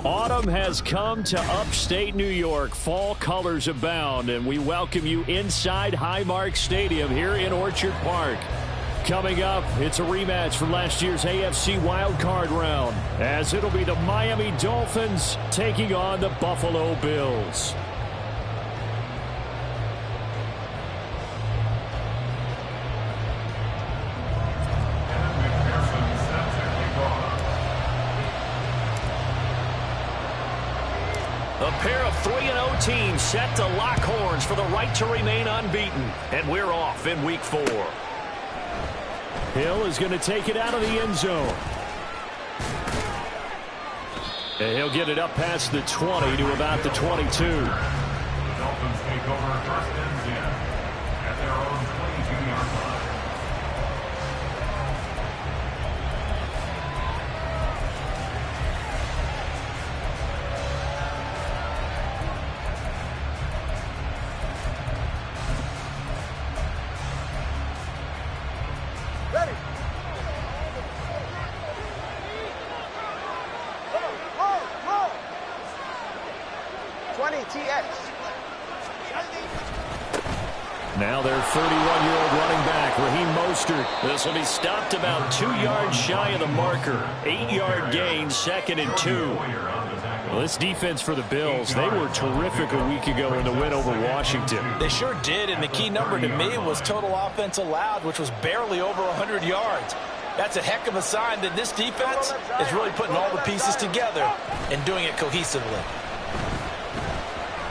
Autumn has come to upstate New York. Fall colors abound, and we welcome you inside Highmark Stadium here in Orchard Park. Coming up, it's a rematch from last year's AFC wildcard round, as it'll be the Miami Dolphins taking on the Buffalo Bills. A pair of 3-0 teams set to lock horns for the right to remain unbeaten. And we're off in Week 4. Hill is going to take it out of the end zone. And he'll get it up past the 20 to about the 22. The Dolphins take over first and 10 at their own 22-yard line. Ready. 20 TX. Now their 31-year-old running back, Raheem Mostert. This will be stopped about 2 yards shy of the marker. 8-yard gain, 2nd and 2. Well, this defense for the Bills, they were terrific a week ago in the win over Washington. They sure did, and the key number to me was total offense allowed, which was barely over 100 yards. That's a heck of a sign that this defense is really putting all the pieces together and doing it cohesively.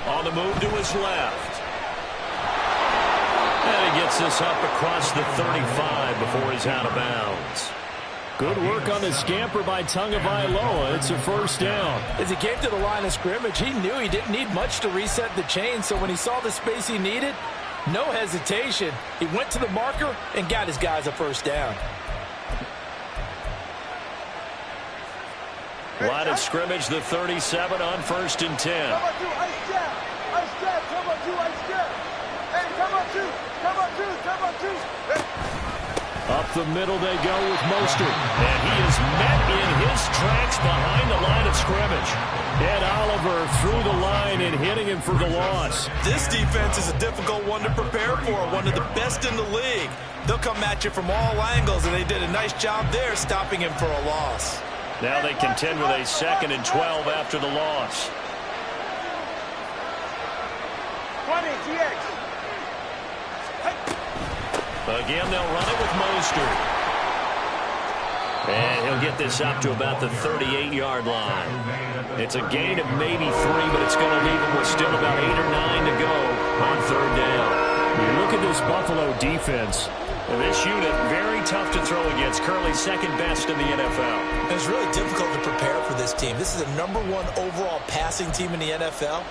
On the move to his left. And he gets this up across the 35 before he's out of bounds. Good work on the scamper by Tagovailoa. It's a first down. As he came to the line of scrimmage, he knew he didn't need much to reset the chain, so when he saw the space he needed, no hesitation. He went to the marker and got his guys a first down. Line of scrimmage, the 37 on 1st and 10. Come on, two, ice jab. Ice jab, come on, two, ice jab. Hey, come on, two, come on, two, come on, two. Hey. Up the middle they go with Mostert. And he is met in his tracks behind the line of scrimmage. Ed Oliver through the line and hitting him for the loss. This defense is a difficult one to prepare for, one of the best in the league. They'll come at you from all angles, and they did a nice job there stopping him for a loss. Now they contend with a 2nd and 12 after the loss. 20 TX. Again, they'll run it with Mostert. And he'll get this up to about the 38-yard line. It's a gain of maybe 3, but it's going to leave him with still about 8 or 9 to go on 3rd down. You look at this Buffalo defense. This unit, very tough to throw against, currently 2nd best in the NFL. It's really difficult to prepare for this team. This is the #1 overall passing team in the NFL,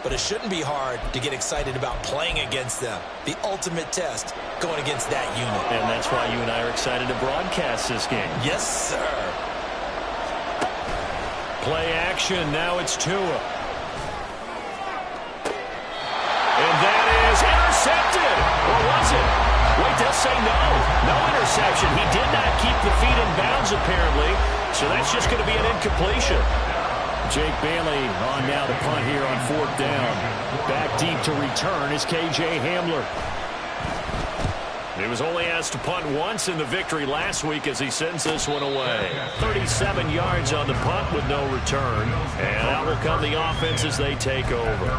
but it shouldn't be hard to get excited about playing against them. The ultimate test going against that unit. And that's why you and I are excited to broadcast this game. Yes, sir. Play action, now it's Tua. And that is intercepted. Or was it? Wait, they'll say no. No interception. He did not keep the feet in bounds, apparently. So that's just going to be an incompletion. Jake Bailey on now to punt here on 4th down. Back deep to return is K.J. Hamler. He was only asked to punt once in the victory last week as he sends this one away. 37 yards on the punt with no return. And out will come the offense as they take over.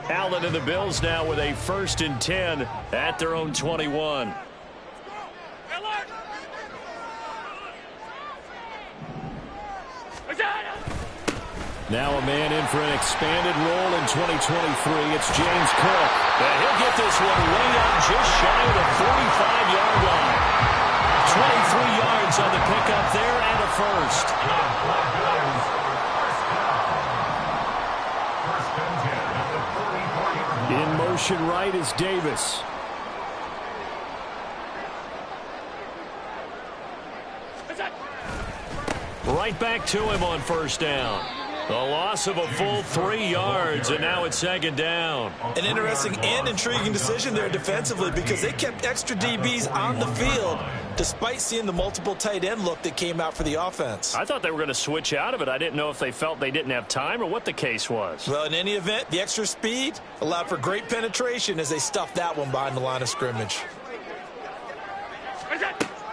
Allen and the Bills now with a 1st and 10 at their own 21. Now a man in for an expanded role in 2023. It's James Cook. And he'll get this one way up just shy of the 45-yard line. 23 yards on the pickup there and a first. In motion right is Davis. Right back to him on first down. A loss of a full 3 yards, and now it's second down. An interesting and intriguing decision there defensively because they kept extra DBs on the field despite seeing the multiple tight end look that came out for the offense. I thought they were going to switch out of it. I didn't know if they felt they didn't have time or what the case was. Well, in any event, the extra speed allowed for great penetration as they stuffed that one behind the line of scrimmage.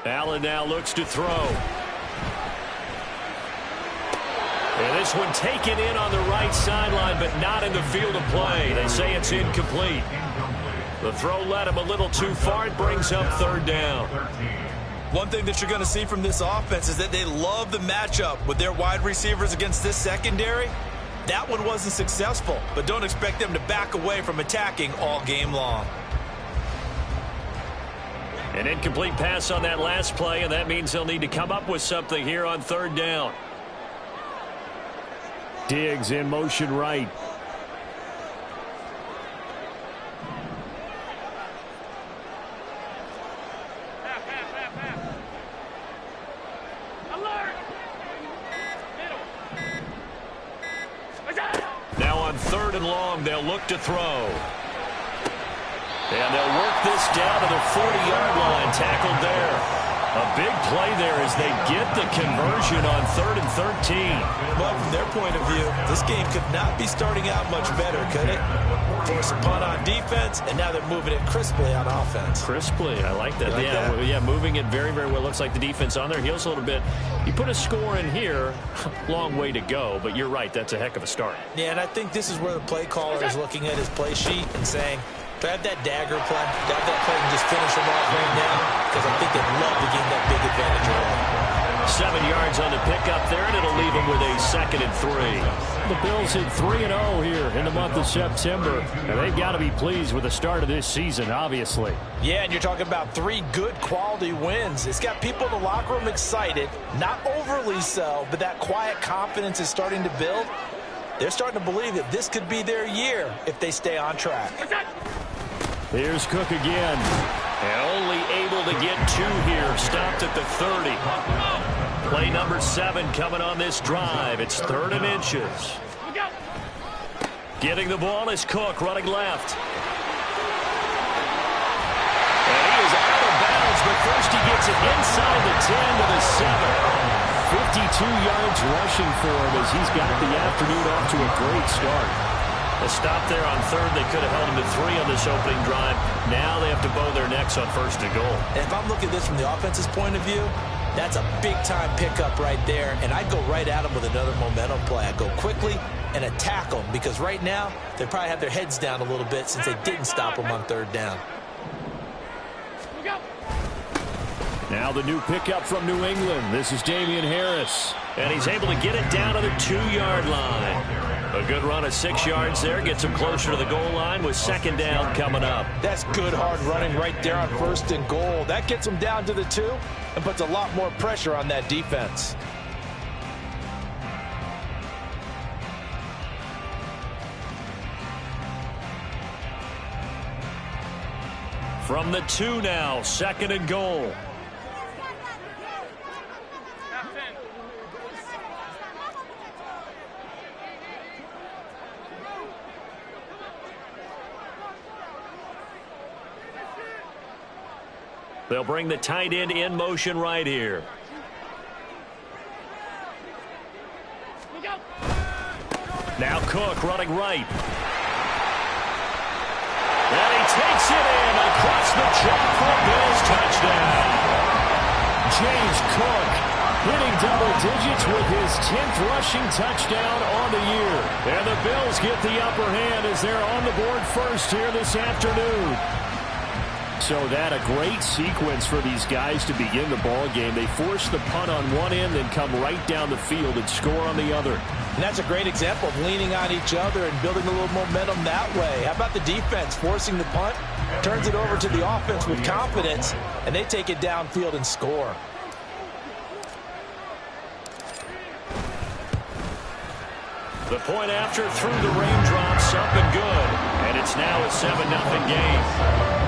Allen now looks to throw. And this one taken in on the right sideline, but not in the field of play. They say it's incomplete. The throw led him a little too far. It brings up third down. One thing that you're going to see from this offense is that they love the matchup with their wide receivers against this secondary. That one wasn't successful, but don't expect them to back away from attacking all game long. An incomplete pass on that last play, and that means they'll need to come up with something here on third down. Diggs in motion right. Now on third and long, they'll look to throw. And they'll work this down to the 40-yard line, tackled there. A big play there as they get the conversion on 3rd and 13. Well, from their point of view, this game could not be starting out much better, could it? Force a punt on defense, and now they're moving it crisply on offense. Crisply, I like that. Yeah, moving it very, very well. Looks like the defense on their heels a little bit. You put a score in here, long way to go, but you're right, that's a heck of a start. Yeah, and I think this is where the play caller is looking at his play sheet and saying, to have that dagger play, to have that play and just finish them off right now, because I think they'd love to gain that big advantage early. 7 yards on the pickup there, and it'll leave them with a 2nd and 3. The Bills hit 3-0 here in the month of September, and they've got to be pleased with the start of this season, obviously. Yeah, and you're talking about 3 good quality wins. It's got people in the locker room excited, not overly so, but that quiet confidence is starting to build. They're starting to believe that this could be their year if they stay on track. Here's Cook again. And only able to get 2 here. Stopped at the 30. Play number 7 coming on this drive. It's 3rd and inches. Getting the ball is Cook running left. And he is out of bounds, but first he gets it inside the 10 to the 7. 52 yards rushing for him as he's got the afternoon off to a great start. A stop there on 3rd. They could have held him to 3 on this opening drive. Now they have to bow their necks on 1st and goal. And if I'm looking at this from the offense's point of view, that's a big-time pickup right there, and I'd go right at them with another momentum play. I'd go quickly and attack them because right now they probably have their heads down a little bit since they didn't stop them on 3rd down. Now the new pickup from New England. This is Damian Harris. And he's able to get it down to the 2-yard line. A good run of 6 yards there. Gets him closer to the goal line with 2nd down coming up. That's good hard running right there on 1st and goal. That gets them down to the 2 and puts a lot more pressure on that defense. From the 2 now, 2nd and goal. They'll bring the tight end in motion right here. Now Cook running right. And he takes it in across the chalk for Bills touchdown. James Cook hitting double digits with his 10th rushing touchdown on the year. And the Bills get the upper hand as they're on the board first here this afternoon. So that a great sequence for these guys to begin the ball game. They force the punt on one end, then come right down the field and score on the other. And that's a great example of leaning on each other and building a little momentum that way. How about the defense forcing the punt, turns it over to the offense with confidence, and they take it downfield and score. The point after through the raindrops, up and good. And it's now a 7-0 game.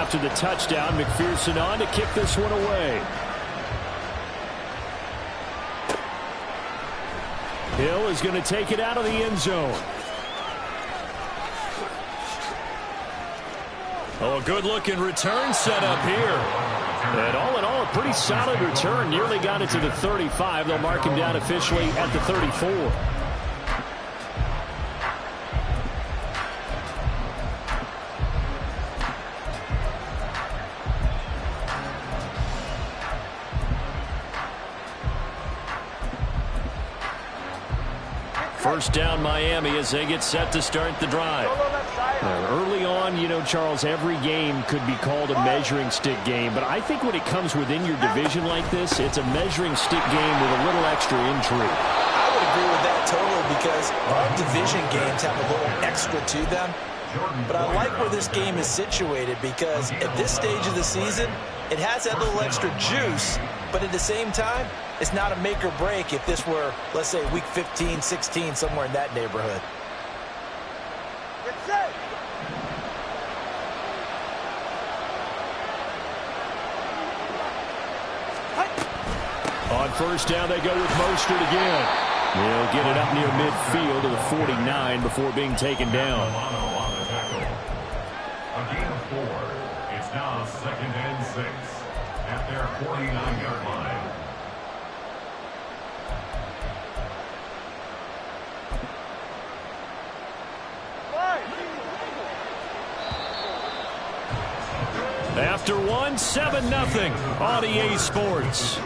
after the touchdown. McPherson on to kick this one away. Hill is going to take it out of the end zone. Oh, a good-looking return set up here. And all in all, a pretty solid return. Nearly got it to the 35. They'll mark him down officially at the 34. First down, Miami, as they get set to start the drive. Early on, you know, Charles, every game could be called a measuring stick game. But I think when it comes within your division like this, it's a measuring stick game with a little extra intrigue. I would agree with that totally because all division games have a little extra to them. But I like where this game is situated because at this stage of the season, it has that little extra juice. But at the same time, it's not a make or break if this were, let's say, week 15, 16, somewhere in that neighborhood. Get set. On first down, they go with Mostert again. They'll get it up near midfield to the 49 before being taken down. A gain of 4. It's now 2nd and 6 at their 49-yard line. After one, 7-0 on EA Sports.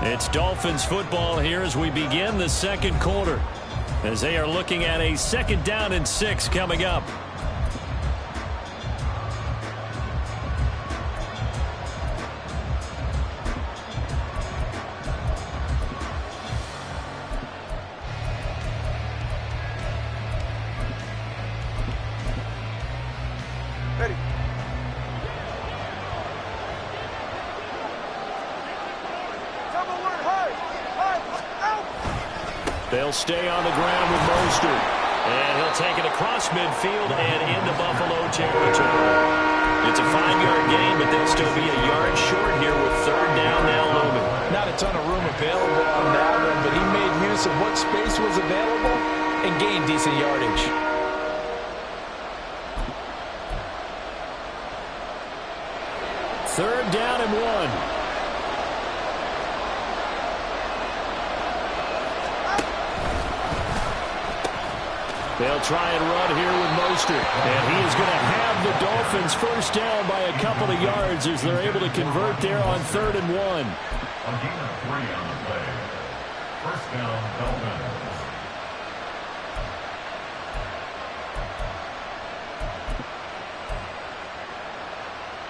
It's Dolphins football here as we begin the second quarter, as they are looking at a 2nd down and 6 coming up. Ready. Double word, high, out. They'll stay on the ground with Mostert. And he'll take it across midfield and into Buffalo territory. It's a 5-yard gain, but they'll still be a yard short here with 3rd down now looming. Not a ton of room available on that one, but he made use of what space was available and gained decent yardage. Third down and 1. They'll try and run here with Mostert. And he is going to have the Dolphins first down by a couple of yards as they're able to convert there on 3rd and 1. A gain of 3 on the play. First down, Dolphins.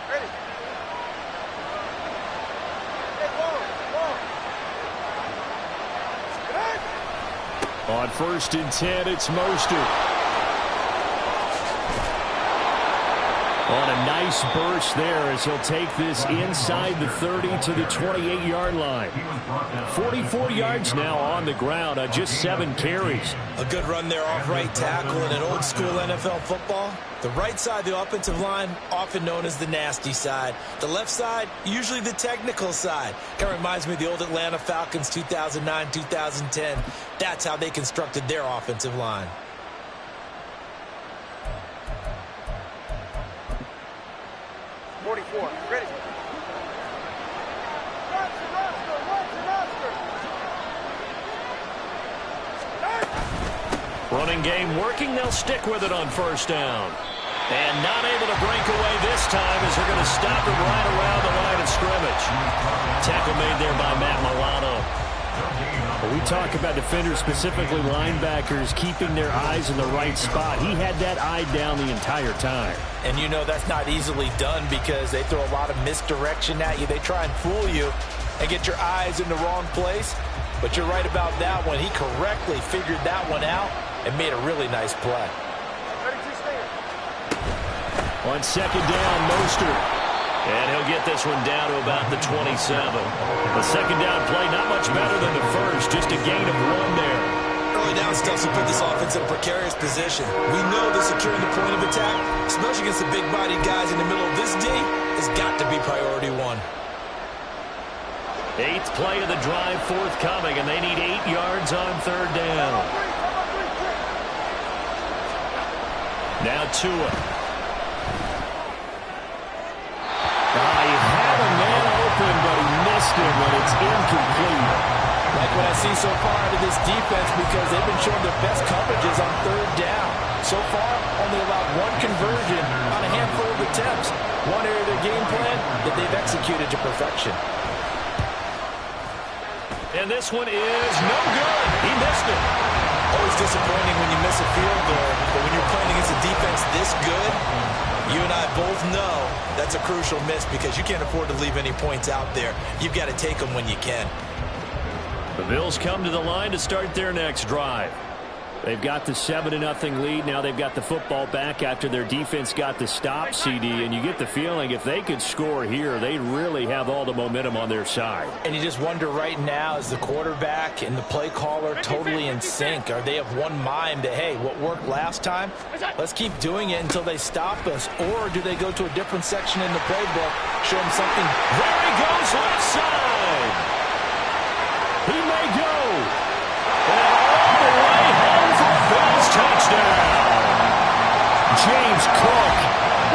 Ready. Hey, whoa. On 1st and 10, it's Mostert. On a nice burst there as he'll take this inside the 30 to the 28-yard line. 44 yards now on the ground on just 7 carries. A good run there off right tackle in an old school NFL football. The right side, the offensive line, often known as the nasty side. The left side, usually the technical side. Kind of reminds me of the old Atlanta Falcons 2009, 2010. That's how they constructed their offensive line. Ready. Running game working. They'll stick with it on 1st down. And not able to break away this time as they're going to stop him right around the line of scrimmage. Tackle made there by Matt Milano. We talk about defenders, specifically linebackers, keeping their eyes in the right spot. He had that eye down the entire time. And you know that's not easily done because they throw a lot of misdirection at you. They try and fool you and get your eyes in the wrong place. But you're right about that one. He correctly figured that one out and made a really nice play. On 2nd down, Mostert. And he'll get this one down to about the 27. The 2nd down play, not much better than the first. Just a gain of 1 there. Early down down stuffs will put this offense in a precarious position. We know that securing the point of attack, especially against the big-bodied guys in the middle of this D, has got to be priority one. 8th play of the drive forthcoming, and they need 8 yards on 3rd down. Now Tua. He had a man open, but he missed him, and it's incomplete. Like what I see so far out of this defense, because they've been showing their best coverages on 3rd down. So far, only allowed 1 conversion on a handful of attempts. One area of their game plan that they've executed to perfection. And this one is no good. He missed it. Always disappointing when you miss a field goal, but when you're playing against a defense this good, you and I both know that's a crucial miss because you can't afford to leave any points out there. You've got to take them when you can. The Bills come to the line to start their next drive. They've got the 7-0 lead. Now they've got the football back after their defense got the stop, CD. And you get the feeling if they could score here, they'd really have all the momentum on their side. And you just wonder right now, is the quarterback and the play caller totally in sync? Are they of one mind that, hey, what worked last time, let's keep doing it until they stop us? Or do they go to a different section in the playbook, show them something? There he goes, left side. He may go. And all the way home for a Bills touchdown. James Cook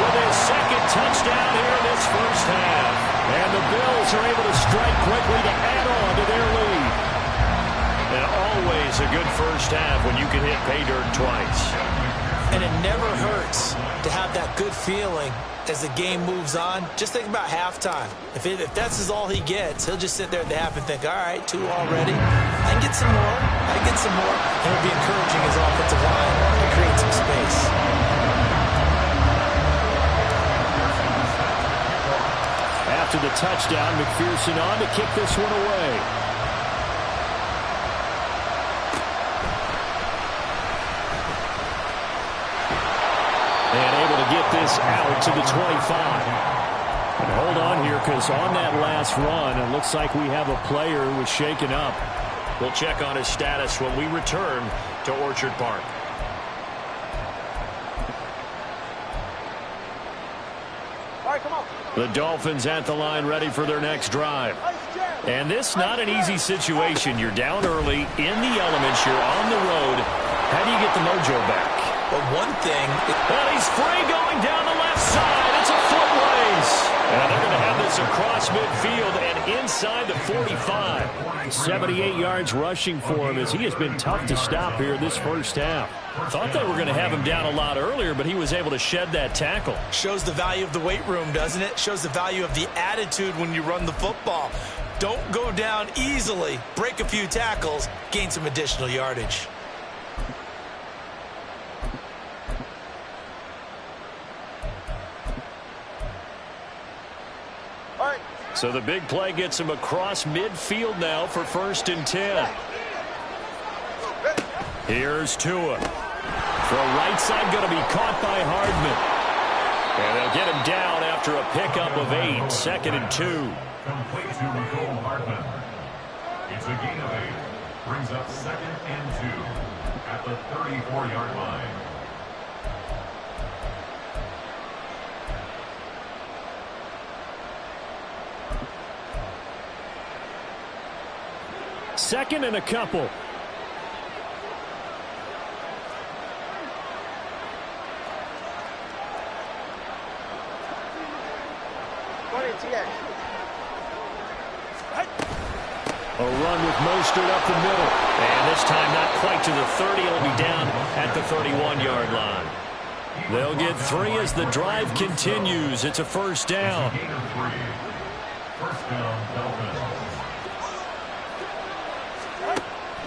with his 2nd touchdown here in this first half. And the Bills are able to strike quickly to add on to their lead. And always a good first half when you can hit pay dirt twice. And it never hurts to have that good feeling as the game moves on. Just think about halftime. If that's all he gets, he'll just sit there at the half and think, all right, 2 already. I can get some more. I can get some more. And it'll be encouraging his offensive line to create some space. After the touchdown, McPherson on to kick this one away. And able to get this out to the 25. And hold on here, because on that last run, it looks like we have a player who was shaken up. We'll check on his status when we return to Orchard Park. All right, come on. The Dolphins at the line ready for their next drive. And this not an easy situation. You're down early, in the elements, you're on the road. How do you get the mojo back? But one thing... And he's free going down the left side. It's a foot race. And they're going to have this across midfield and inside the 45. 78 yards rushing for him as he has been tough to stop here in this first half. Thought they were going to have him down a lot earlier, but he was able to shed that tackle. Shows the value of the weight room, doesn't it? Shows the value of the attitude when you run the football. Don't go down easily. Break a few tackles. Gain some additional yardage. So the big play gets him across midfield now for 1st and 10. Here's Tua. Throw right side going to be caught by Hardman. And they'll get him down after a pickup of 8. 2nd and 2. Complete to Nicole Hardman. It's a gain of 8. Brings up 2nd and 2 at the 34-yard line. Second and a couple. A run with Mostert up the middle. And this time not quite to the 30. It'll be down at the 31-yard line. They'll get 3 as the drive continues. It's a 1st down. First down, Dolphins.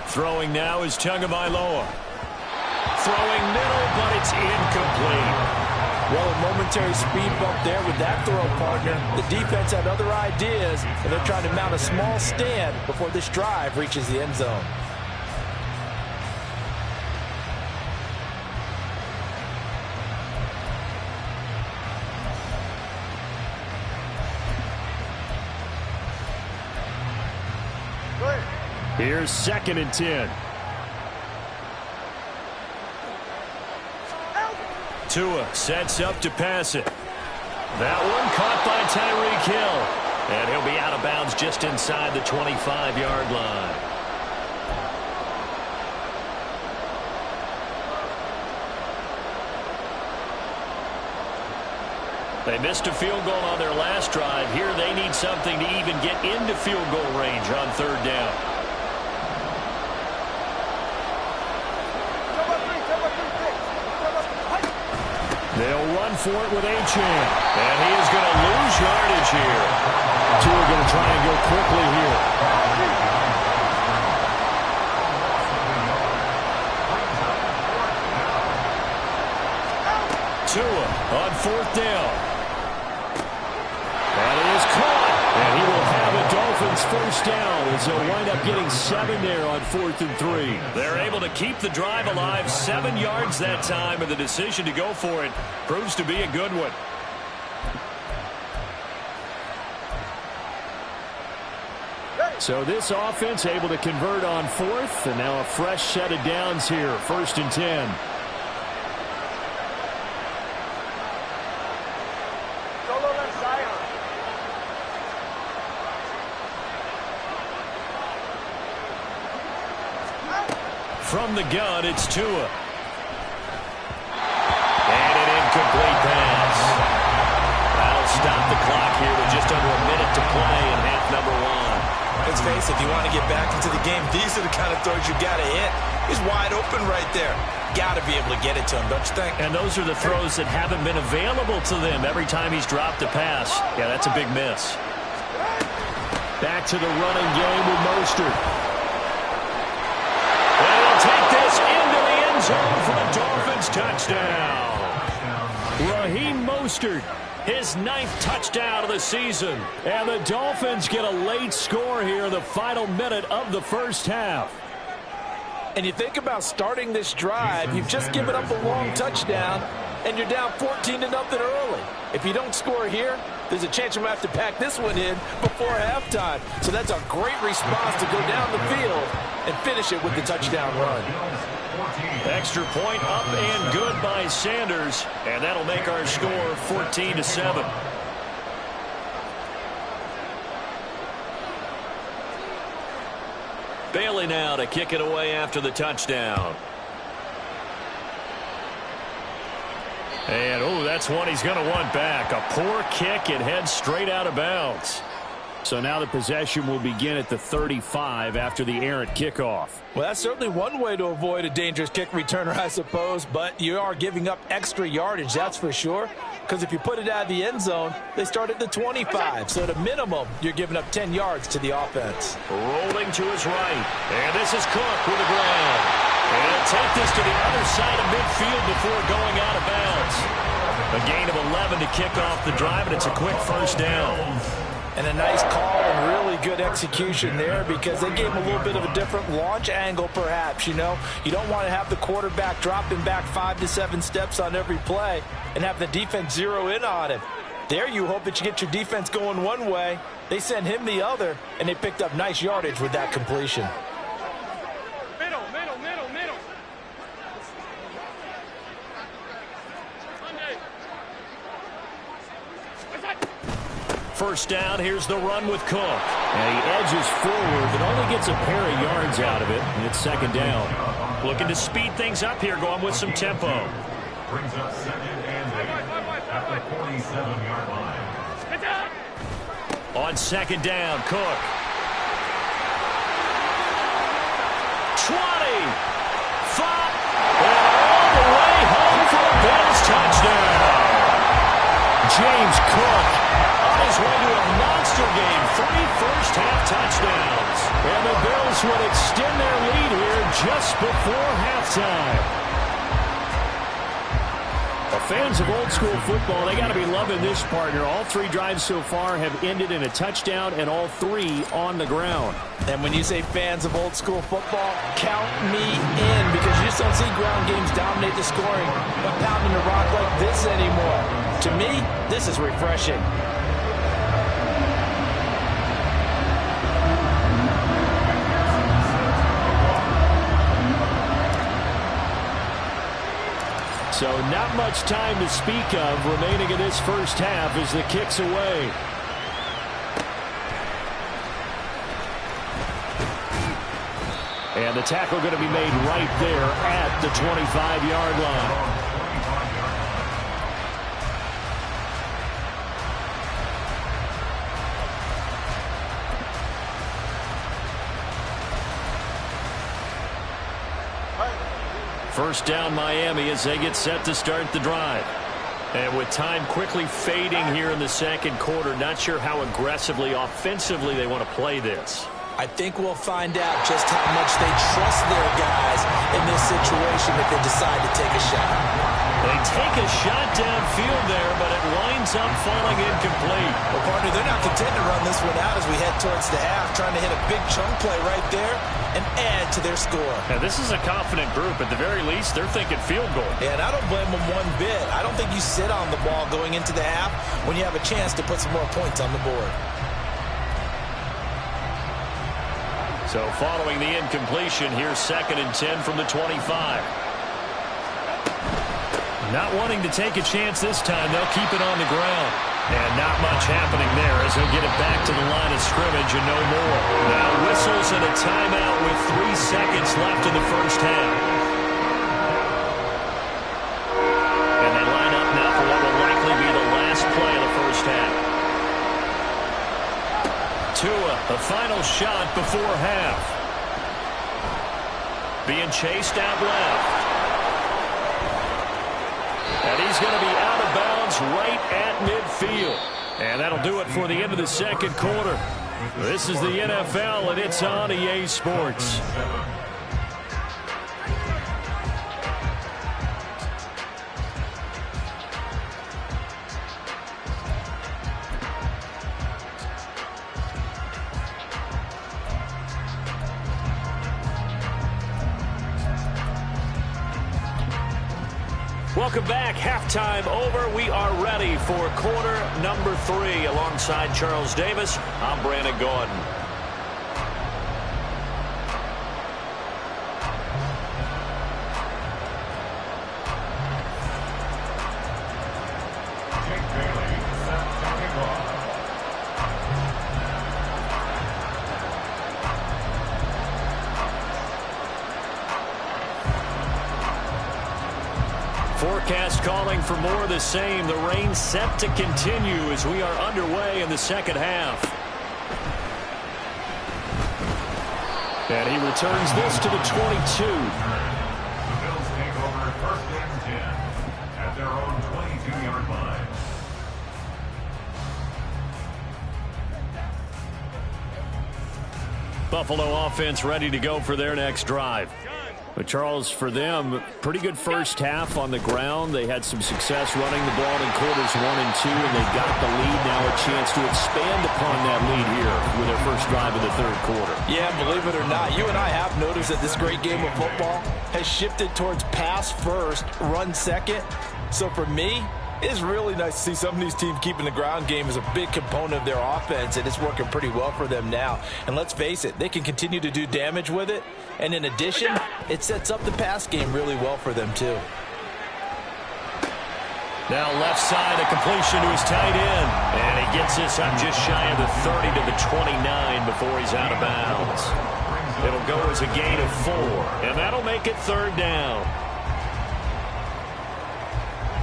Throwing now is Tagovailoa. Throwing middle, but it's incomplete. Well, a momentary speed bump there with that throw partner. The defense had other ideas, and they're trying to mount a small stand before this drive reaches the end zone. Here's 2nd and 10. Tua sets up to pass it. That one caught by Tyreek Hill. And he'll be out of bounds just inside the 25-yard line. They missed a field goal on their last drive. Here they need something to even get into field goal range on third down. They'll run for it with Achane. And he is going to lose yardage here. Tua going to try and go quickly here. Tua on fourth down. That is caught. And he will have a Dolphins first down as they'll wind up getting 7 there on 4th and 3. They're able to keep the drive alive, 7 yards that time, and the decision to go for it proves to be a good one. So this offense able to convert on 4th, and now a fresh set of downs here, 1st and 10. From the gun, it's Tua. And an incomplete pass. That'll stop the clock here with just under a minute to play in half number 1. Let's face it, if you want to get back into the game, these are the kind of throws you got to hit. He's wide open right there. Got to be able to get it to him, don't you think? And those are the throws that haven't been available to them every time he's dropped a pass. Yeah, that's a big miss. Back to the running game with Mostert. Take this into the end zone for a Dolphins touchdown. Raheem Mostert, his 9th touchdown of the season. And the Dolphins get a late score here in the final minute of the first half. And you think about starting this drive, you've just given up a long touchdown, and you're down 14-0 early. If you don't score here, there's a chance you might have to pack this one in before halftime. So that's a great response to go down the field and finish it with the touchdown run. Extra point up and good by Sanders, and that'll make our score 14-7. Bailey now to kick it away after the touchdown. And, oh, that's one he's going to want back. A poor kick. It heads straight out of bounds. So now the possession will begin at the 35 after the errant kickoff. Well, that's certainly one way to avoid a dangerous kick returner, I suppose. But you are giving up extra yardage, that's for sure. Because if you put it out of the end zone, they start at the 25. So at a minimum, you're giving up 10 yards to the offense. Rolling to his right. And this is Cook with the ground. And he'll take this to the other side of midfield before going out of bounds. A gain of 11 to kick off the drive, and it's a quick first down. And a nice call and really good execution there because they gave him a little bit of a different launch angle perhaps, you know. You don't want to have the quarterback dropping back 5 to 7 steps on every play and have the defense zero in on him. There you hope that you get your defense going one way. They sent him the other, and they picked up nice yardage with that completion. First down, here's the run with Cook. And he edges forward, but only gets a pair of yards out of it, and it's second down. Looking to speed things up here, going with some tempo. Brings up 2nd and 8 at the 47-yard line. On second down, Cook. 20, 5, and all the way home for a Bills touchdown. James Cook on his way to a monster game, 3 first-half touchdowns. And the Bills would extend their lead here just before halftime. Fans of old school football, they got to be loving this partner. All 3 drives so far have ended in a touchdown, and all 3 on the ground. And when you say fans of old school football, count me in, because you just don't see ground games dominate the scoring, but pounding the rock like this anymore. To me, this is refreshing. So not much time to speak of remaining in this first half as the kick's away. And the tackle going to be made right there at the 25-yard line. First down Miami as they get set to start the drive. And with time quickly fading here in the second quarter, not sure how aggressively, offensively they want to play this. I think we'll find out just how much they trust their guys in this situation if they decide to take a shot. They take a shot downfield there, but it winds up falling incomplete. Well, partner, they're not content to run this one out as we head towards the half, trying to hit a big chunk play right there and add to their score. Now, this is a confident group. At the very least, they're thinking field goal. Yeah, and I don't blame them one bit. I don't think you sit on the ball going into the half when you have a chance to put some more points on the board. So following the incompletion, here's 2nd and 10 from the 25. Not wanting to take a chance this time, they'll keep it on the ground. And not much happening there as they'll get it back to the line of scrimmage and no more. Now whistles and a timeout with 3 seconds left in the first half. And they line up now for what will likely be the last play of the first half. Tua, the final shot before half. Being chased out left. And he's going to be out of bounds right at midfield. And that'll do it for the end of the second quarter. This is the NFL, and it's on EA Sports. Welcome back. Halftime over. We are ready for quarter number 3. Alongside Charles Davis, I'm Brandon Gordon. Forecast calling for more of the same. The rain set to continue as we are underway in the second half. And he returns this to the 22. The Bills take over 1st and 10 at their own 22-yard line. Buffalo offense ready to go for their next drive. But Charles, for them, pretty good first half on the ground. They had some success running the ball in quarters 1 and 2, and they got the lead. Now a chance to expand upon that lead here with their first drive of the third quarter. Yeah, believe it or not, you and I have noticed that this great game of football has shifted towards pass first, run second. So for me, it's really nice to see some of these teams keeping the ground game as a big component of their offense, and it's working pretty well for them now. And let's face it, they can continue to do damage with it. And in addition, it sets up the pass game really well for them, too. Now left side, a completion to his tight end. And he gets this up just shy of the 30 to the 29 before he's out of bounds. It'll go as a gain of 4, and that'll make it 3rd down.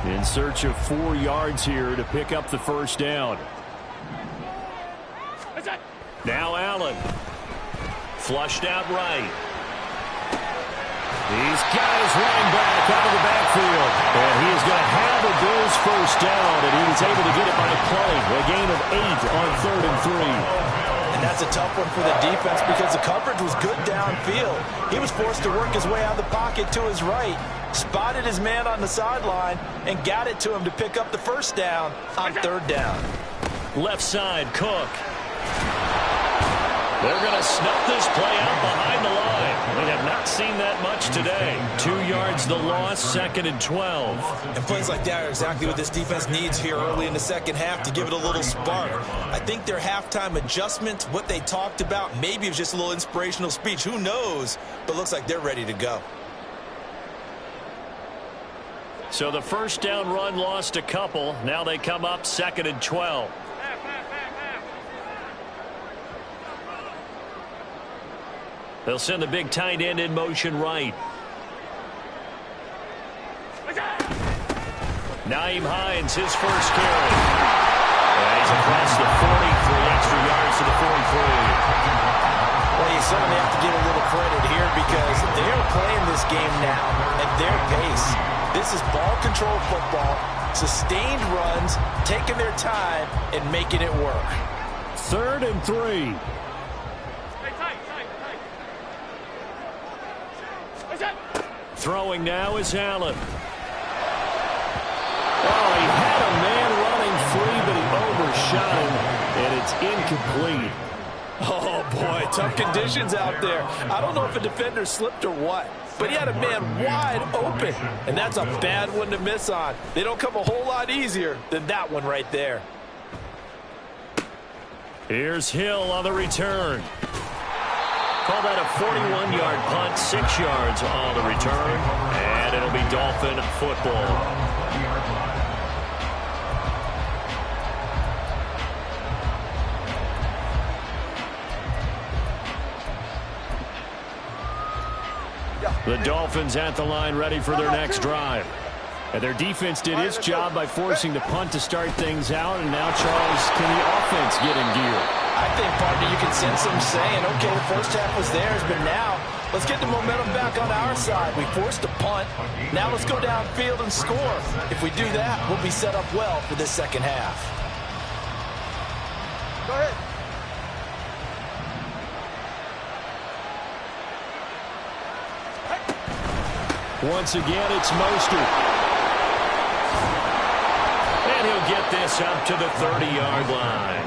In search of 4 yards here to pick up the first down. Now Allen. Flushed out right. He's got his running back out of the backfield. And he is going to have the Bills first down, and he was able to get it by play. A gain of 8 on 3rd and 3. And that's a tough one for the defense because the coverage was good downfield. He was forced to work his way out of the pocket to his right, spotted his man on the sideline, and got it to him to pick up the first down on 3rd down. Left side, Cook. They're going to snuff this play out behind the line. We have not seen that much today. 2 yards the loss, 2nd and 12. And plays like that are exactly what this defense needs here early in the second half to give it a little spark. I think their halftime adjustments, what they talked about, maybe it was just a little inspirational speech. Who knows? But looks like they're ready to go. So the first down run lost a couple. Now they come up 2nd and 12. They'll send the big tight end in motion right. Nyheim Hines, his first carry. And he's across the 40, 3 extra yards to the 43. Well, you certainly have to give a little credit here because they're playing this game now at their pace. This is ball control football, sustained runs, taking their time, and making it work. 3rd and 3. Throwing now is Allen. Oh, he had a man running free, but he overshot him, and it's incomplete. Oh, boy, tough conditions out there. I don't know if a defender slipped or what, but he had a man wide open, and that's a bad one to miss on. They don't come a whole lot easier than that one right there. Here's Hill on the return. Call that a 41-yard punt, 6 yards on the return, and it'll be Dolphin football. The Dolphins at the line ready for their next drive. And their defense did its job by forcing the punt to start things out. And now, Charles, can the offense get in gear? I think, partner, you can sense them saying, okay, the first half was theirs, but now let's get the momentum back on our side. We forced a punt. Now let's go downfield and score. If we do that, we'll be set up well for this second half. Go ahead. Once again, it's Mostert. And he'll get this up to the 30-yard line.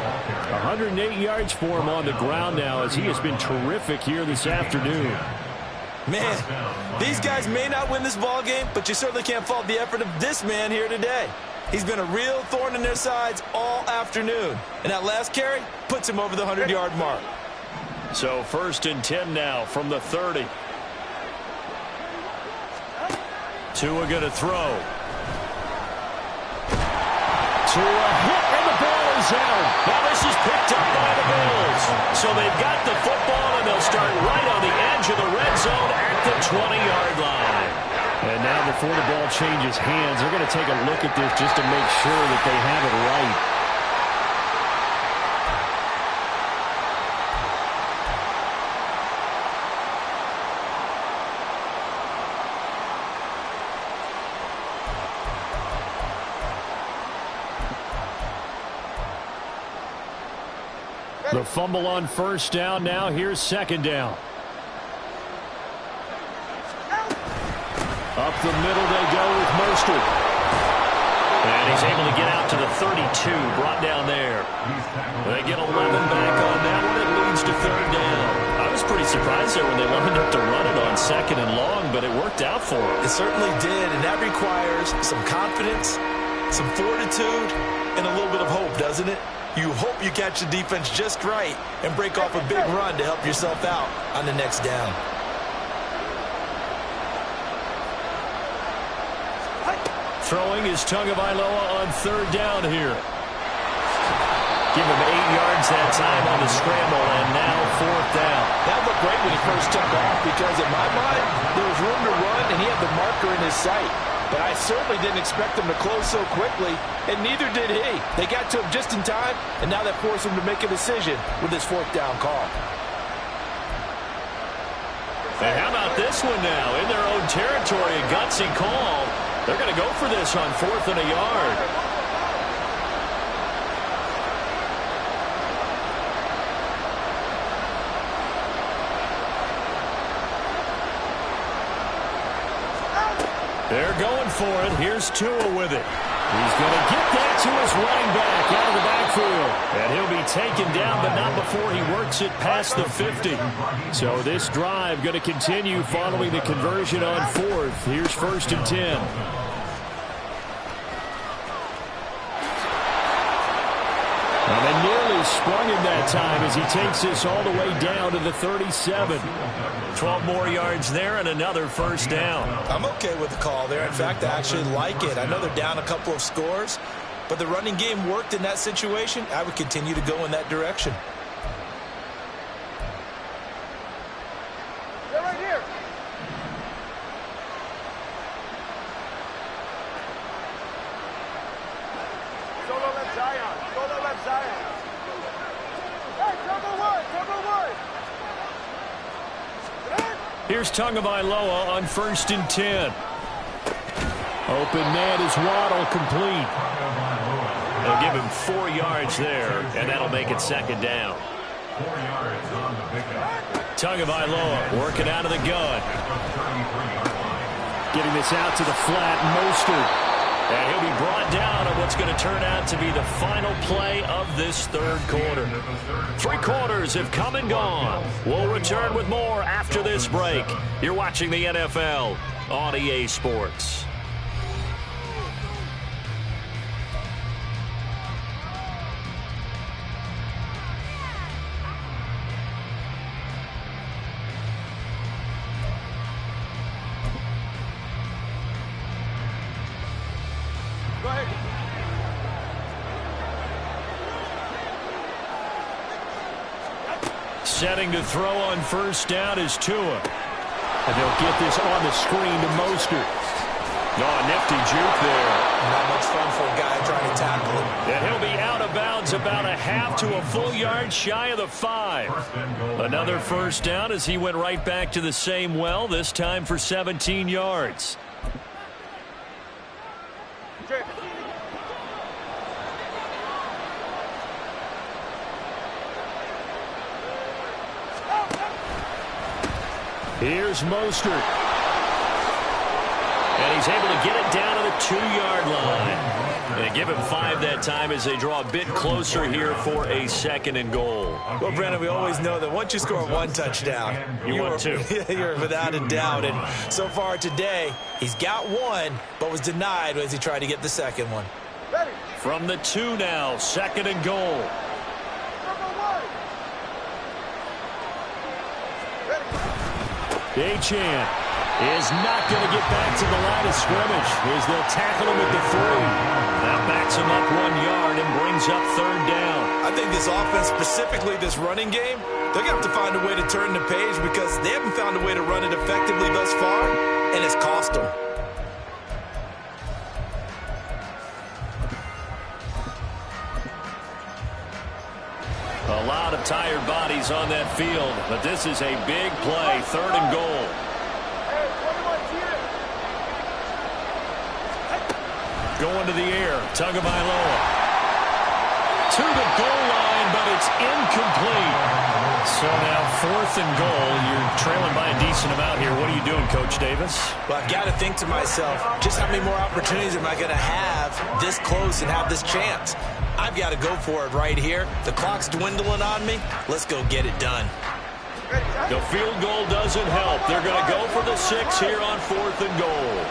108 yards for him on the ground now as he has been terrific here this afternoon. Man, these guys may not win this ball game, but you certainly can't fault the effort of this man here today. He's been a real thorn in their sides all afternoon. And that last carry puts him over the 100-yard mark. So 1st and 10 now from the 30. Tua going to throw. Tua hit, and the ball is out. Now this is picked up by the Bills. So they've got the football, and they'll start right on the edge of the red zone at the 20-yard line. And now before the ball changes hands, they're going to take a look at this just to make sure that they have it right. The fumble on first down. Now here's second down. Up the middle they go with Mostert. And he's able to get out to the 32, brought down there. They get 11 back on that one. It leads to third down. I was pretty surprised there when they lined up to run it on 2nd and long, but it worked out for them. It certainly did, and that requires some confidence, some fortitude, and a little bit of hope, doesn't it? You hope you catch the defense just right and break off a big run to help yourself out on the next down. Throwing is Tagovailoa on third down here. Give him 8 yards that time on the scramble, and now 4th down. That looked great when he first took off because, in my mind, there was room to run, and he had the marker in his sight. But I certainly didn't expect them to close so quickly, and neither did he. They got to him just in time, and now that forced him to make a decision with his 4th down call. And how about this one now? In their own territory, a gutsy call. They're going to go for this on 4th and a yard. They're going for it. Here's Tua with it. He's going to get that to his running back out of the backfield. And he'll be taken down, but not before he works it past the 50. So this drive going to continue following the conversion on 4th. Here's 1st and 10. And they nearly sprung him that time as he takes this all the way down to the 37. 12 more yards there and another first down. I'm okay with the call there. In fact, I actually like it. I know they're down a couple of scores, but the running game worked in that situation. I would continue to go in that direction. They're right here. Solo left Zion. Solo left Zion. Hey, cover one. Cover one. Here's Tagovailoa on 1st and 10. Open man is Waddle, complete. They'll give him 4 yards there, and that'll make it 2nd down. 4 yards on the pickup. Tagovailoa working out of the gun. Getting this out to the flat, Mostert. And he'll be brought down on what's going to turn out to be the final play of this 3rd quarter. 3 quarters have come and gone. We'll return with more after this break. You're watching the NFL on EA Sports. Setting to throw on 1st down is Tua. And they'll get this on the screen to Mostert. Oh, nifty juke there. Not much fun for a guy trying to tackle him. And he'll be out of bounds about a half to a full yard shy of the 5. Another first down as he went right back to the same well, this time for 17 yards. Here's Mostert. And he's able to get it down to the 2-yard line. And give him 5 that time as they draw a bit closer here for a 2nd and goal. Well, Brandon, we always know that once you score 1 touchdown, you want 2. You're without a doubt. And so far today, he's got 1, but was denied as he tried to get the 2nd one. From the 2 now, 2nd and goal. Achane is not going to get back to the line of scrimmage as they'll tackle him at the 3. That backs him up 1 yard and brings up 3rd down. I think this offense, specifically this running game, they're going to have to find a way to turn the page because they haven't found a way to run it effectively thus far, and it's cost them. A lot of tired bodies on that field, but this is a big play, 3rd and goal. Going to the air, Tagovailoa. To the goal line, but it's incomplete. So now 4th and goal. You're trailing by a decent amount here. What are you doing, Coach Davis? Well, I've got to think to myself, just how many more opportunities am I going to have this close and have this chance? I've got to go for it right here. The clock's dwindling on me. Let's go get it done. The field goal doesn't help. They're going to go for the 6 here on 4th and goal.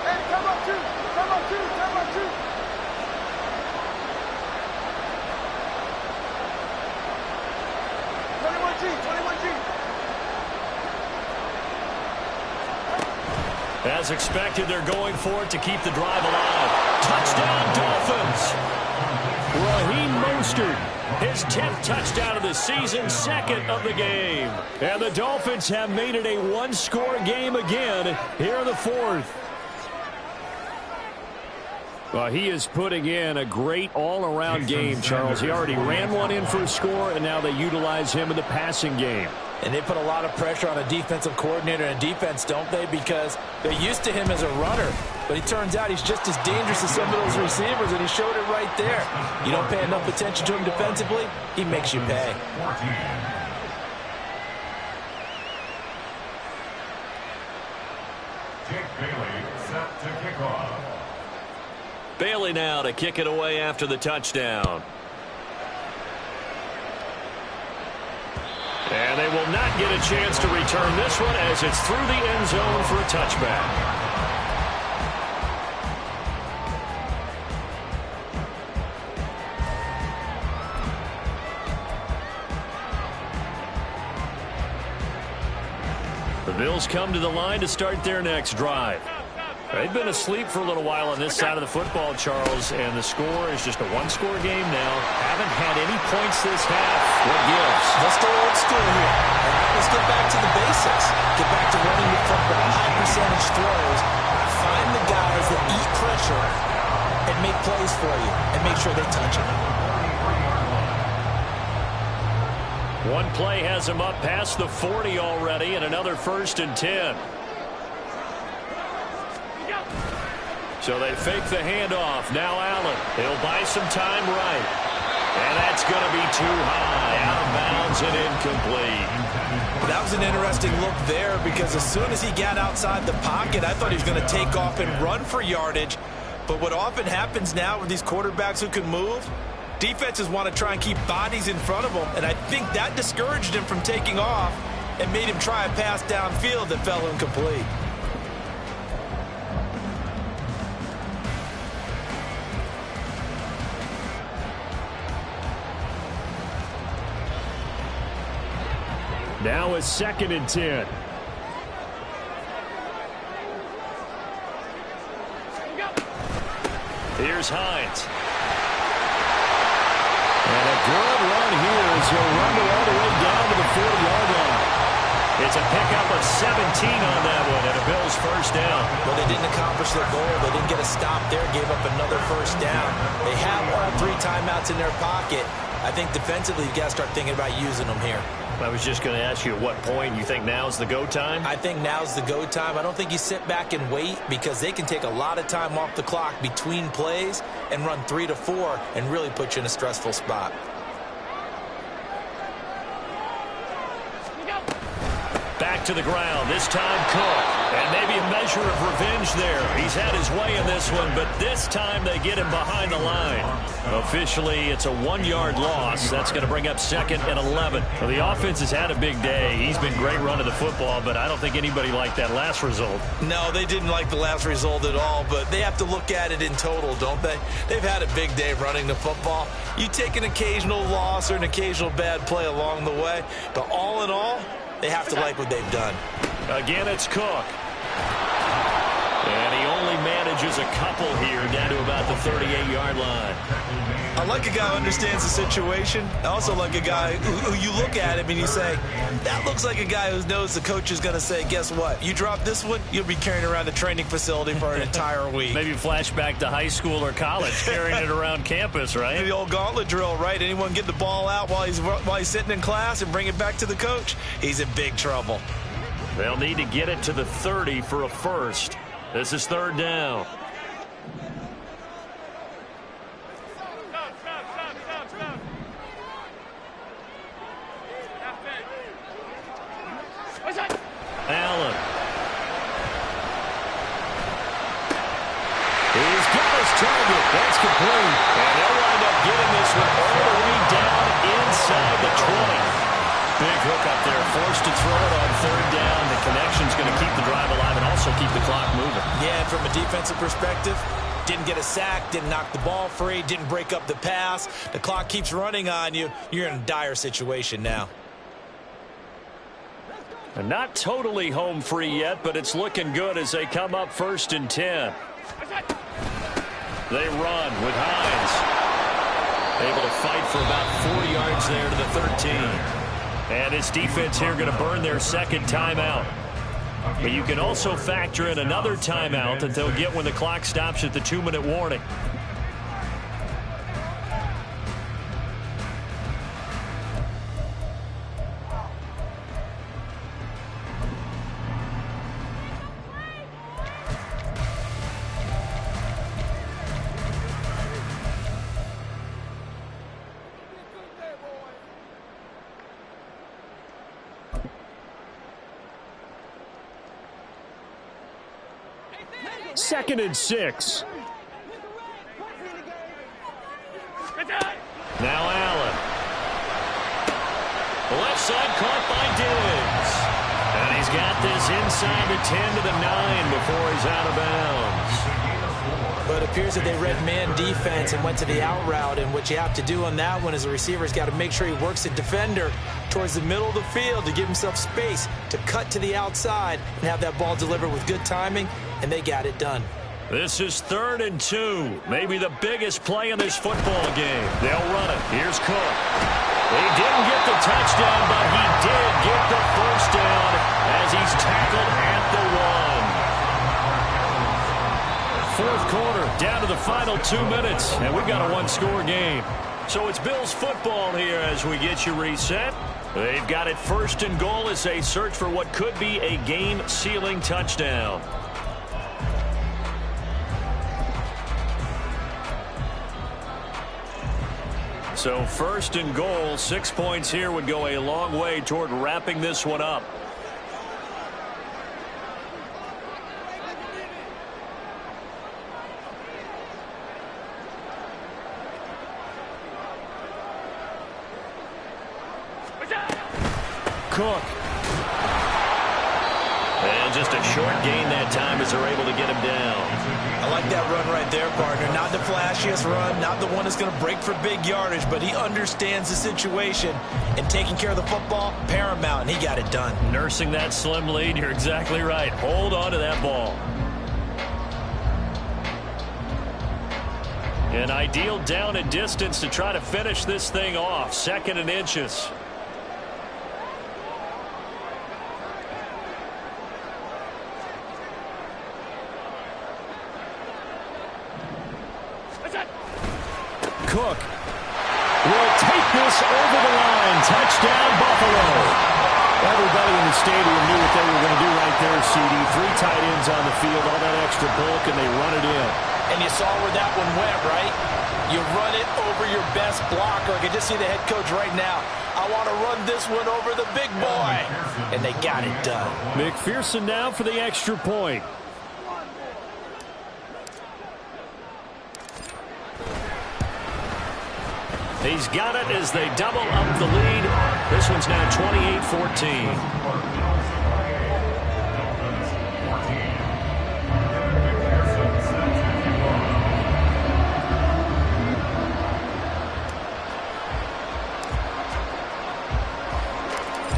Hey, come on, 2. Come on, 2. Come on, 2. As expected, they're going for it to keep the drive alive. Touchdown, Dolphins. Raheem Mostert, his 10th touchdown of the season, 2nd of the game. And the Dolphins have made it a 1-score game again here in the 4th. Well, he is putting in a great all-around game, Charles. He already ran one in for a score, and now they utilize him in the passing game. And they put a lot of pressure on a defensive coordinator and defense, don't they? Because they're used to him as a runner. But it turns out he's just as dangerous as some of those receivers, and he showed it right there. You don't pay enough attention to him defensively, he makes you pay. Jake Bailey set to kick off. Bailey now to kick it away after the touchdown. And they will not get a chance to return this one as it's through the end zone for a touchback. Bills come to the line to start their next drive. They've been asleep for a little while on this side of the football, Charles, and the score is just a one-score game now. Haven't had any points this half. What gives? Let's go old school here. All right, let's get back to the basics. Get back to running the football, high percentage throws. Find the guys that eat pressure and make plays for you and make sure they touch it. One play has him up past the 40 already, and another 1st and 10. So they fake the handoff. Now Allen. He'll buy some time right. And that's going to be too high. Out of bounds and incomplete. That was an interesting look there because as soon as he got outside the pocket, I thought he was going to take off and run for yardage. But what often happens now with these quarterbacks who can move, defenses want to try and keep bodies in front of them. And I think that discouraged him from taking off and made him try a pass downfield that fell incomplete. Now it's 2nd and 10. Here's Hines. And a good run here as he'll run all the way down to the 40-yard line. It's a pickup of 17 on that one and a Bills 1st down. Well, they didn't accomplish their goal. They didn't get a stop there, gave up another 1st down. They have all 3 timeouts in their pocket. I think defensively you got to start thinking about using them here. I was just going to ask you at what point you think now's the go time? I think now's the go time. I don't think you sit back and wait because they can take a lot of time off the clock between plays and run 3 to 4 and really put you in a stressful spot. Back to the ground, this time Cook. And maybe a measure of revenge there. He's had his way in this one, but this time they get him behind the line. Officially, it's a 1-yard loss. That's going to bring up 2nd and 11. Well, the offense has had a big day. He's been great running the football, but I don't think anybody liked that last result. No, they didn't like the last result at all, but they have to look at it in total, don't they? They've had a big day running the football. You take an occasional loss or an occasional bad play along the way, but all in all, they have to like what they've done. Again, it's Cook. And he only manages a couple here down to about the 38-yard line. I like a guy who understands the situation. I also like a guy who you look at him and you say, that looks like a guy who knows the coach is going to say, guess what? You drop this one, you'll be carrying around the training facility for an entire week. Maybe flashback to high school or college, carrying it around campus, right? The old gauntlet drill, right? Anyone get the ball out while he's sitting in class and bring it back to the coach? He's in big trouble. They'll need to get it to the 30 for a 1st. This is 3rd down. Allen. He's got his target. That's complete. And they'll wind up getting this one all the way down inside the 20. Big hook up there, forced to throw it on 3rd down. The connection's going to keep the drive alive and also keep the clock moving. Yeah, and from a defensive perspective, didn't get a sack, didn't knock the ball free, didn't break up the pass. The clock keeps running on you. You're in a dire situation now. And not totally home free yet, but it's looking good as they come up 1st and 10. They run with Hines. Able to fight for about 40 yards there to the 13. And his defense here going to burn their 2nd timeout. But you can also factor in another timeout that they'll get when the clock stops at the 2-minute warning. Second and 6. Now Allen. Left side caught by Diggs. And he's got this inside the 10 to the 9 before he's out of bounds. But it appears that they read man defense and went to the out route. And what you have to do on that one is the receiver's got to make sure he works the defender towards the middle of the field to give himself space to cut to the outside and have that ball delivered with good timing, and they got it done. This is 3rd and 2. Maybe the biggest play in this football game. They'll run it. Here's Cook. He didn't get the touchdown, but he did get the first down as he's tackled at the 1. Fourth quarter, down to the final 2 minutes, and we've got a one-score game. So it's Bills football here as we get you reset. They've got it 1st and goal as they search for what could be a game-sealing touchdown. So 1st and goal, 6 points here would go a long way toward wrapping this one up. Cook. And just a short gain that time as they're able to get him down. I like that run right there, partner. Not the flashiest run, not the one that's going to break for big yardage, but he understands the situation, and taking care of the football, paramount, and he got it done. Nursing that slim lead, you're exactly right. Hold on to that ball. An ideal down and distance to try to finish this thing off. 2nd and inches. Cook will take this over the line. Touchdown, Buffalo. Everybody in the stadium knew what they were going to do right there, CD. 3 tight ends on the field, all that extra bulk, and they run it in. And you saw where that one went, right? You run it over your best blocker. I can just see the head coach right now. I want to run this one over the big boy. And they got it done. McPherson now for the extra point. He's got it as they double up the lead. This one's now 28-14.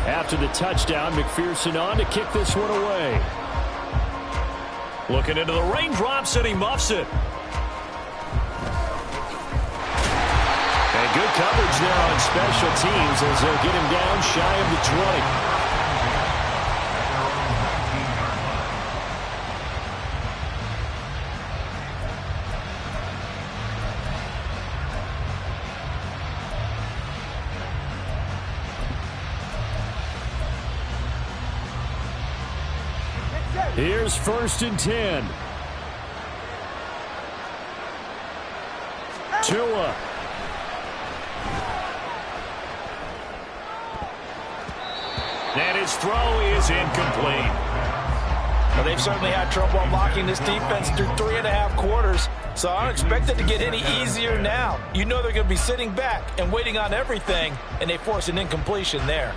After the touchdown, McPherson on to kick this one away. Looking into the raindrops, and he muffs it. And good coverage there on special teams as they'll get him down shy of the 20. Here's 1st and 10. Tua. And his throw is incomplete. Well, they've certainly had trouble unlocking this defense through 3.5 quarters, so I don't expect it to get any easier now. You know they're going to be sitting back and waiting on everything, and they force an incompletion there.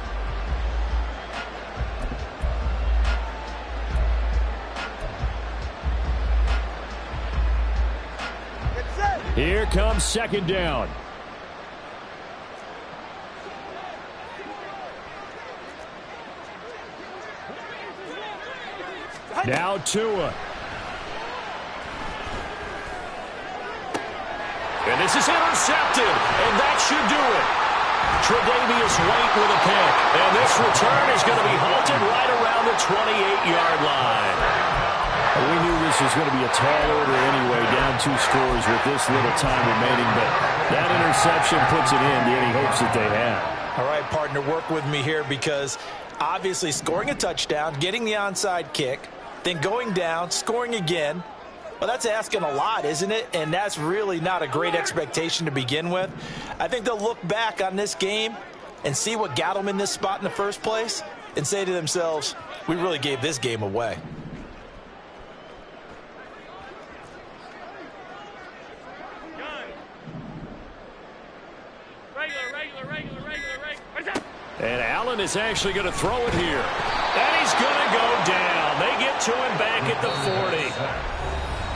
Here comes 2nd down. Now Tua. And this is intercepted, and that should do it. Tre'Davious White with a pick, and this return is going to be halted right around the 28-yard line. We knew this was going to be a tall order anyway, down 2 scores with this little time remaining, but that interception puts an end to any hopes that they had. All right, partner, work with me here because obviously scoring a touchdown, getting the onside kick, then going down, scoring again, well, that's asking a lot, isn't it? And that's really not a great expectation to begin with. I think they'll look back on this game and see what got them in this spot in the first place and say to themselves, we really gave this game away. And Allen is actually going to throw it here. And he's going to go down. They get to him back at the 40.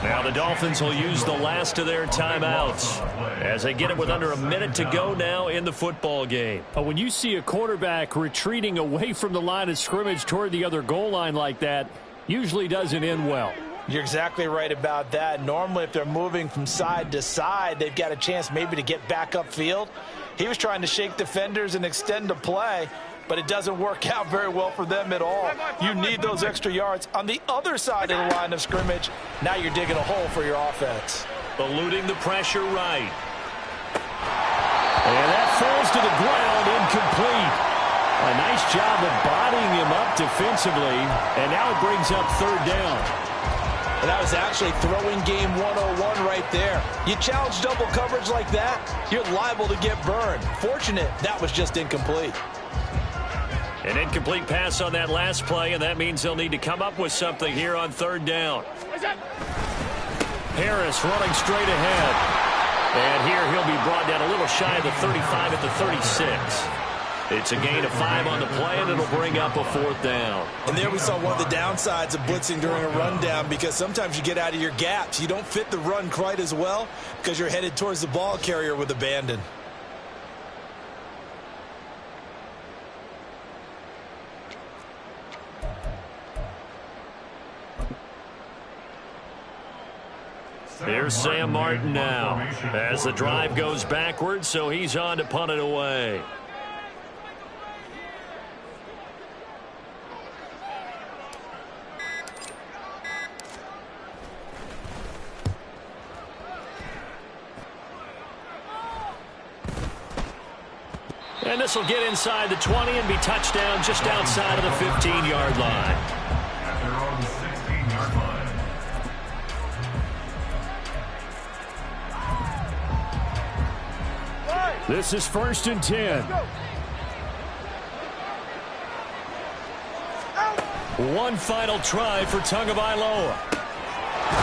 Now the Dolphins will use the last of their timeouts as they get it with under a minute to go now in the football game. When you see a quarterback retreating away from the line of scrimmage toward the other goal line like that, usually doesn't end well. You're exactly right about that. Normally, if they're moving from side to side, they've got a chance maybe to get back upfield. He was trying to shake defenders and extend the play, but it doesn't work out very well for them at all. You need those extra yards on the other side of the line of scrimmage. Now you're digging a hole for your offense. Eluding the pressure right. And that falls to the ground, incomplete. A nice job of bodying him up defensively, and now it brings up third down. And that was actually throwing game 101 right there. You challenge double coverage like that, you're liable to get burned. Fortunate that was just incomplete. An incomplete pass on that last play, and that means they'll need to come up with something here on third down. Harris running straight ahead. And here he'll be brought down a little shy of the 35 at the 36. It's a gain of 5 on the play, and it'll bring up a fourth down. And there we saw one of the downsides of blitzing during a rundown, because sometimes you get out of your gaps. You don't fit the run quite as well because you're headed towards the ball carrier with abandon. Here's Sam Martin now as the drive goes backwards, so he's on to punt it away. And this will get inside the 20 and be touchdown just outside of the 15-yard line. At their own 16-yard line. This is 1st and 10. One final try for Tagovailoa.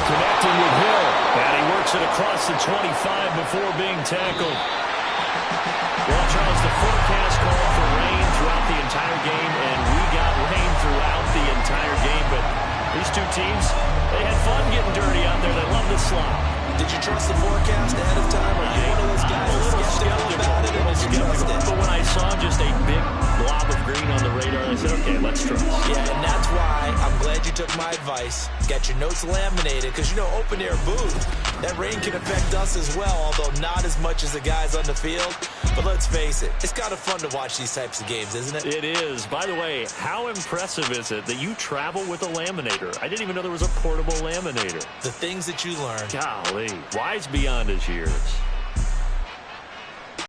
Connecting with Hill. And he works it across the 25 before being tackled. Well, Charles, the forecast called for rain throughout the entire game, and we got rain throughout the entire game. But these two teams, they had fun getting dirty out there. They love the slop. Did you trust the forecast ahead of time? Or are you one of those guys that's skeptical about it, or did you trust it? But when I saw just a big blob of green on the radar, I said, okay, let's trust. Yeah, and that's why I'm glad you took my advice. Got your notes laminated, because, you know, open-air booth, that rain can affect us as well, although not as much as the guys on the field. But let's face it, it's kind of fun to watch these types of games, isn't it? It is. By the way, how impressive is it that you travel with a laminator? I didn't even know there was a portable laminator. The things that you learn. Golly, wise beyond his years.